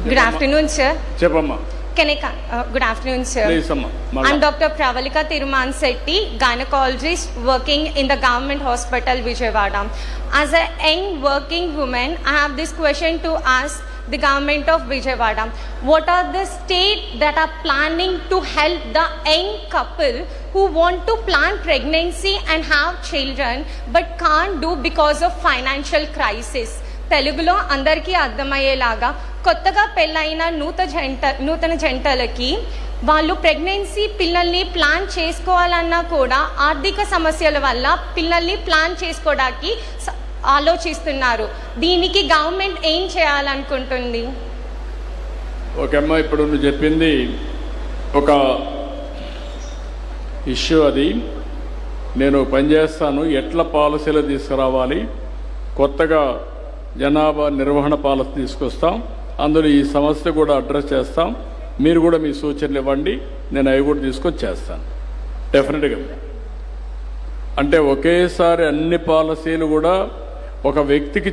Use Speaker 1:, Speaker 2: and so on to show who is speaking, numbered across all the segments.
Speaker 1: Good afternoon, sir.
Speaker 2: Chepamma.
Speaker 1: Good afternoon, sir.
Speaker 2: Please, Amma.
Speaker 1: I'm Dr. Pravalika Thiruman Setti, gynecologist working in the government hospital, Vijayawada. As a young working woman, I have this question to ask the government of Vijayawada. What are the states that are planning to help the young couple who want to plan pregnancy and have children but can't do because of financial crisis? తెలుగులో అందరికీ అర్థమయ్యేలాగా కొత్తగా పెళ్ళైన నూతన జంటలకి వాళ్ళు pregnancy పిల్లల్ని plan చేసుకోవాలన్నా కూడా ఆర్థిక సమస్యల వల్ల పిల్లల్ని ప్లాన్ చేసుకోవడానికి ఆలోచిస్తున్నారు. దీనికి గవర్నమెంట్ ఏం చేయాలనుకుంటుంది?
Speaker 2: ఓకే అమ్మా, ఇప్పుడు నువ్వు చెప్పింది ఒక ఇష్యూ. అది నేను పనిచేస్తాను, ఎట్లా పాలసీలు తీసుకురావాలి, కొత్తగా జనాభా నిర్వహణ పాలసీ తీసుకొస్తాం, అందులో ఈ సమస్య కూడా అడ్రస్ చేస్తాం. మీరు కూడా మీ సూచనలు ఇవ్వండి, నేను అవి కూడా తీసుకొని చేస్తాను డెఫినెట్గా. అంటే ఒకేసారి అన్ని పాలసీలు కూడా ఒక వ్యక్తికి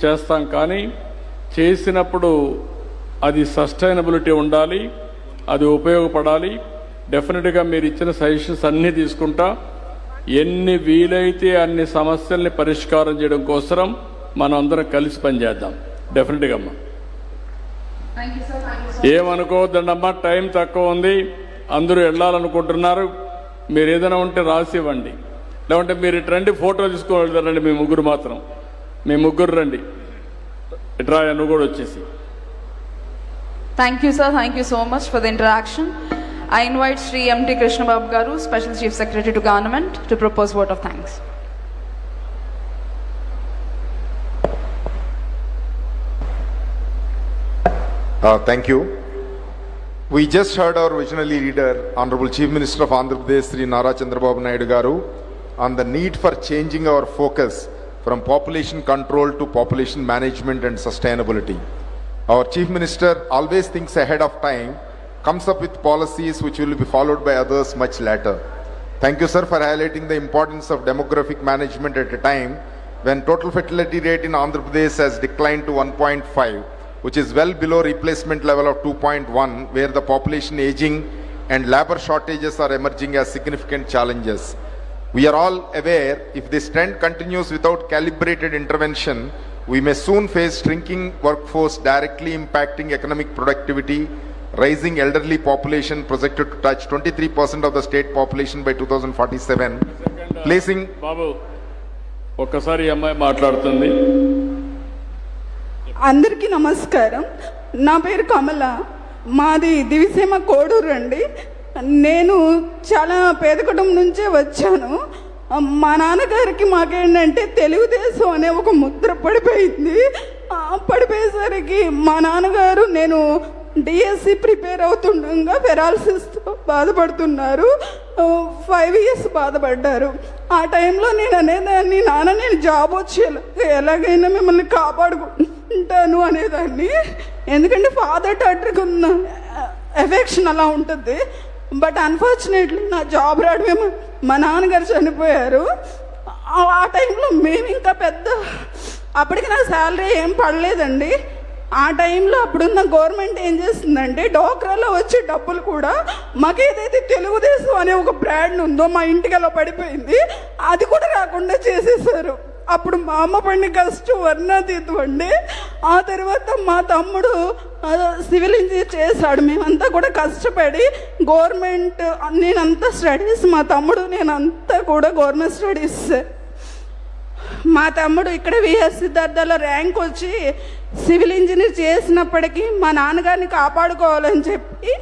Speaker 2: చేస్తాం, కానీ చేసినప్పుడు అది సస్టైనబిలిటీ ఉండాలి, అది ఉపయోగపడాలి. డెఫినెట్గా మీరు ఇచ్చిన సజెషన్స్ అన్నీ తీసుకుంటా. ఎన్ని వీలైతే అన్ని సమస్యల్ని పరిష్కారం చేయడం కోసం మనం అందరం కలిసి పనిచేద్దాం డెఫినెట్గా అమ్మా. ఏమనుకోవద్దండమ్మా, టైం తక్కువ ఉంది, అందరూ వెళ్ళాలనుకుంటున్నారు. మీరు ఏదైనా ఉంటే రాసి ఇవ్వండి, లేకుంటే మీరు ఇటు రండి, ఫోటో తీసుకోగలుగుతారండి. మీ ముగ్గురు మాత్రం, మీ ముగ్గురు రండి, ఇట్రా, నువ్వు కూడా వచ్చేసి.
Speaker 3: Thank you, sir. Thank you so much for the interaction. I invite Shri M.T. Krishna Babu Garu, Special Chief Secretary to Government, to propose vote of thanks.
Speaker 4: Thank you. We just heard our visionary leader, Honorable Chief Minister of Andhra Pradesh, Sri Nara Chandrababu Naidu Garu, on the need for changing our focus from population control to population management and sustainability. Our Chief Minister always thinks ahead of time, comes up with policies which will be followed by others much later. Thank you, sir, for highlighting the importance of demographic management at a time when total fertility rate in Andhra Pradesh has declined to 1.5, which is well below replacement level of 2.1, where the population aging and labor shortages are emerging as significant challenges. We are all aware, if this trend continues without calibrated intervention, we may soon face shrinking workforce directly impacting economic productivity, rising elderly population projected to touch 23% of the state population by 2047, placing...
Speaker 2: Babu, ఒక్కసారి అమ్మాయి మాట్లాడుతుంది.
Speaker 5: అందరికీ నమస్కారం. నా పేరు కమల, మాది దివిసీమ కోడూరు అండి. నేను చాలా పేద కుటుంబం నుంచే వచ్చాను. మా నాన్నగారికి మాకేంటంటే తెలుగుదేశం అనే ఒక ముద్ర పడిపోయింది. పడిపోయేసరికి మా నాన్నగారు, నేను డిఎస్సి ప్రిపేర్ అవుతుండగా పెరాలసిస్తో బాధపడుతున్నారు. 5 years బాధపడ్డారు. ఆ టైంలో నేను అనేదాన్ని, నాన్న నేను జాబ్ వచ్చి ఎలాగైనా మిమ్మల్ని కాపాడుకుంటాను అనేదాన్ని. ఎందుకంటే ఫాదర్ డాటర్కి ఉన్న ఎఫెక్షన్ అలా ఉంటుంది. బట్ అన్ఫార్చునేట్లీ నా జాబ్ రావడమే మా నాన్నగారు చనిపోయారు. ఆ టైంలో మేము ఇంకా అప్పటికి నా శాలరీ ఏం పడలేదండి. ఆ టైంలో అప్పుడున్న గవర్నమెంట్ ఏం చేస్తుందంటే డోక్రాలో వచ్చే డబ్బులు కూడా మాకేదైతే తెలుగుదేశం అనే ఒక బ్రాండ్ ఉందో మా ఇంటికి అలా పడిపోయింది, అది కూడా రాకుండా చేసేసారు. అప్పుడు మా అమ్మ పడిన కష్టం వర్ణాతీతం అండి. ఆ తర్వాత మా తమ్ముడు సివిల్ ఇంజనీర్ చేశాడు. మేమంతా కూడా కష్టపడి గవర్నమెంట్, నేనంతా స్టడీస్, మా తమ్ముడు నేనంతా కూడా గవర్నమెంట్ స్టడీస్. మా తమ్ముడు ఇక్కడ విఎస్ సిద్ధార్థలో ర్యాంక్ వచ్చి సివిల్ ఇంజనీర్ చేసినప్పటికీ మా నాన్నగారిని కాపాడుకోవాలని చెప్పి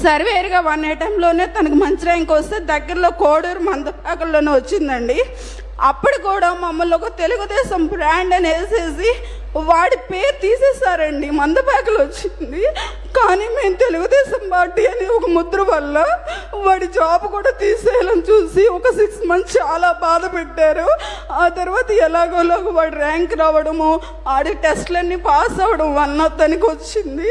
Speaker 5: సర్వేర్గా 1 attempt-లోనే తనకు మంచి ర్యాంక్ వస్తే దగ్గరలో కోడూరు మందపాకల్లోనే వచ్చిందండి. అప్పుడు కూడా మమ్మల్ని ఒక తెలుగుదేశం బ్రాండ్ అని వేసేసి వాడి పేరు తీసేసారండి. మందపాకలు వచ్చింది, కానీ మేము తెలుగుదేశం పార్టీ అని ఒక ముద్ర వల్ల వాడి జాబ్ కూడా తీసేయాలని చూసి ఒక 6 months చాలా బాధ పెట్టారు. ఆ తర్వాత ఎలాగోలాగో వాడి ర్యాంక్ రావడము, ఆడి టెస్ట్లన్నీ పాస్ అవ్వడం వల్ల తనకి వచ్చింది.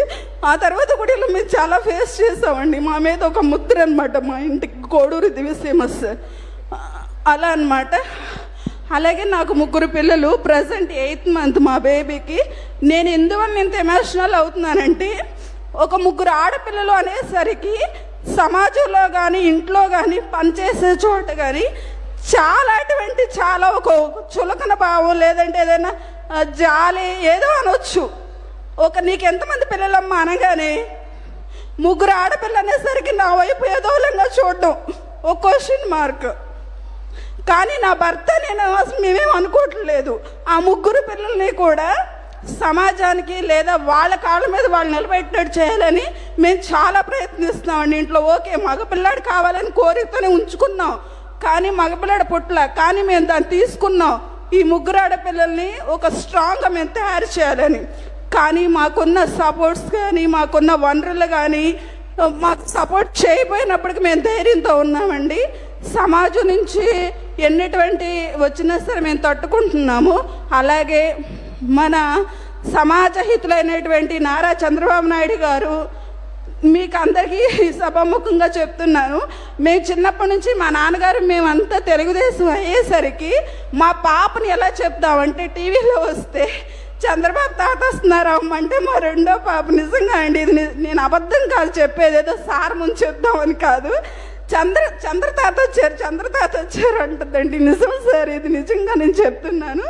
Speaker 5: ఆ తర్వాత కూడా ఇలా మేము చాలా ఫేస్ చేసామండి. మా మీద ఒక ముద్ర అనమాట, మా ఇంటికి కోడూరు దివిసీమస్ అలా అనమాట. అలాగే నాకు 3 పిల్లలు, ప్రజెంట్ 8th మంత్ మా బేబీకి. నేను ఎందువల్ల ఇంత ఎమోషనల్ అవుతున్నానంటే, ఒక 3 ఆడపిల్లలు అనేసరికి సమాజంలో కానీ ఇంట్లో కానీ పనిచేసే చోట కానీ చాలా ఒక చులకన భావం, లేదంటే ఏదైనా జాలి ఏదో అనొచ్చు. నీకు ఎంతమంది పిల్లలమ్మా అనగానే 3 ఆడపిల్లలు అనేసరికి నా వైపు ఏదోలంగా చూడడం ఒక క్వశ్చన్ మార్క్. కానీ నా భర్త నేను అసలు మేమేం అనుకోవట్లేదు. ఆ 3 పిల్లల్ని కూడా సమాజానికి లేదా వాళ్ళ కాళ్ళ మీద వాళ్ళు నిలబెట్టినట్టు చేయాలని మేము చాలా ప్రయత్నిస్తున్నామండి. ఇంట్లో ఓకే మగపిల్లాడు కావాలని కోరికతోనే ఉంచుకున్నాం, కానీ మగపిల్లాడు పుట్ల, కానీ మేము దాన్ని తీసుకున్నాం. ఈ 3 ఆడపిల్లల్ని ఒక స్ట్రాంగ్గా మేము తయారు చేయాలని. కానీ మాకున్న సపోర్ట్స్ కానీ మాకున్న వనరులు కానీ మాకు సపోర్ట్ చేయకపోయినప్పటికీ మేము ధైర్యంతో ఉన్నామండి. సమాజం నుంచి ఎన్నిటువంటి వచ్చినా సరే మేము తట్టుకుంటున్నాము. అలాగే మన సమాజ హితులైనటువంటి నారా చంద్రబాబు నాయుడు గారు, మీకు అందరికీ సభాముఖంగా చెప్తున్నాను, మేము చిన్నప్పటి నుంచి మా నాన్నగారు మేమంతా తెలుగుదేశం అయ్యేసరికి మా పాపని ఎలా చెప్తామంటే, టీవీలో వస్తే చంద్రబాబు తాత వస్తున్నారు అమ్మంటే మా రెండో పాప, నిజంగా అండి ఇది నేను అబద్ధం కాదు చెప్పేది, ఏదో సార్ ముందు చెప్దామని కాదు, చంద్ర తాత వచ్చారు అంటుందండి. నిజం సార్, ఇది నిజంగా నేను చెప్తున్నాను.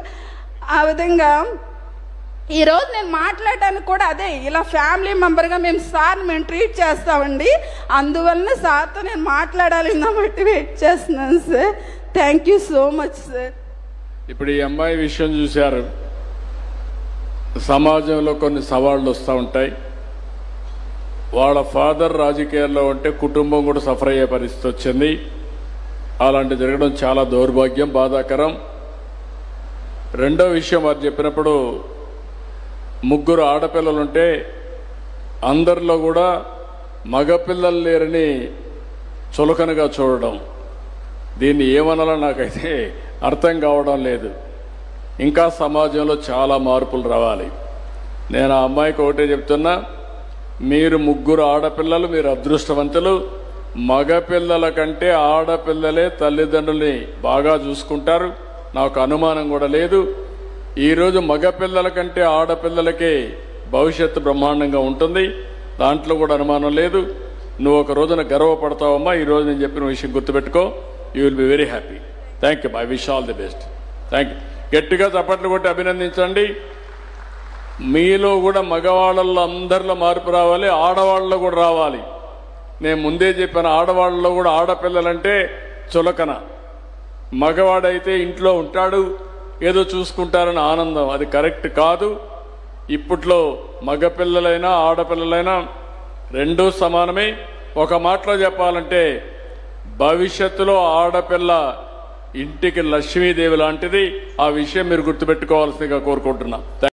Speaker 5: ఆ విధంగా ఈరోజు నేను మాట్లాడడానికి కూడా అదే, ఇలా ఫ్యామిలీ మెంబర్గా మేము ట్రీట్ చేస్తామండి. అందువలన సార్తో నేను మాట్లాడాలి కాబట్టి వెయిట్ చేస్తున్నాను sir. Thank you so much sir.
Speaker 2: ఇప్పుడు ఈ అమ్మాయి విషయం చూశారు, సమాజంలో కొన్ని సవాళ్ళు వస్తూ ఉంటాయి. వాళ్ళ ఫాదర్ రాజకీయాల్లో ఉంటే కుటుంబం కూడా సఫర్ అయ్యే పరిస్థితి వచ్చింది. అలాంటి జరగడం చాలా దౌర్భాగ్యం, బాధాకరం. రెండో విషయం వారు చెప్పినప్పుడు 3 ఆడపిల్లలుంటే అందరిలో కూడా మగపిల్లలు లేరని చులకనగా చూడడం, దీన్ని ఏమనాలో నాకైతే అర్థం కావడం లేదు. ఇంకా సమాజంలో చాలా మార్పులు రావాలి. నేను ఆ అమ్మాయికి ఒకటే చెప్తున్నా, మీరు 3 ఆడపిల్లలు, మీరు అదృష్టవంతులు. మగపిల్లల కంటే ఆడపిల్లలే తల్లిదండ్రుల్ని బాగా చూసుకుంటారు, నాకు అనుమానం కూడా లేదు. ఈరోజు మగపిల్లల కంటే ఆడపిల్లలకే భవిష్యత్తు బ్రహ్మాండంగా ఉంటుంది, దాంట్లో కూడా అనుమానం లేదు. నువ్వు ఒక రోజున గర్వపడతావమ్మా. ఈరోజు నేను చెప్పిన విషయం గుర్తుపెట్టుకో, you will be very happy. Thank you, I wish all the best. Thank you. గట్టిగా చప్పట్లు కొట్టి అభినందించండి. మీలో కూడా మగవాళ్ళల్లో అందరిలో మార్పు రావాలి, ఆడవాళ్ళలో కూడా రావాలి. నేను ముందే చెప్పాను, ఆడవాళ్ళలో కూడా ఆడపిల్లలంటే చులకన, మగవాడైతే ఇంట్లో ఉంటాడు ఏదో చూసుకుంటారని ఆనందం, అది కరెక్ట్ కాదు. ఇప్పట్లో మగపిల్లలైనా ఆడపిల్లలైనా రెండూ సమానమే. ఒక మాటలో చెప్పాలంటే భవిష్యత్తులో ఆడపిల్ల ఇంటికి లక్ష్మీదేవి లాంటిది. ఆ విషయం మీరు గుర్తుపెట్టుకోవాల్సిందిగా కోరుకుంటున్నా.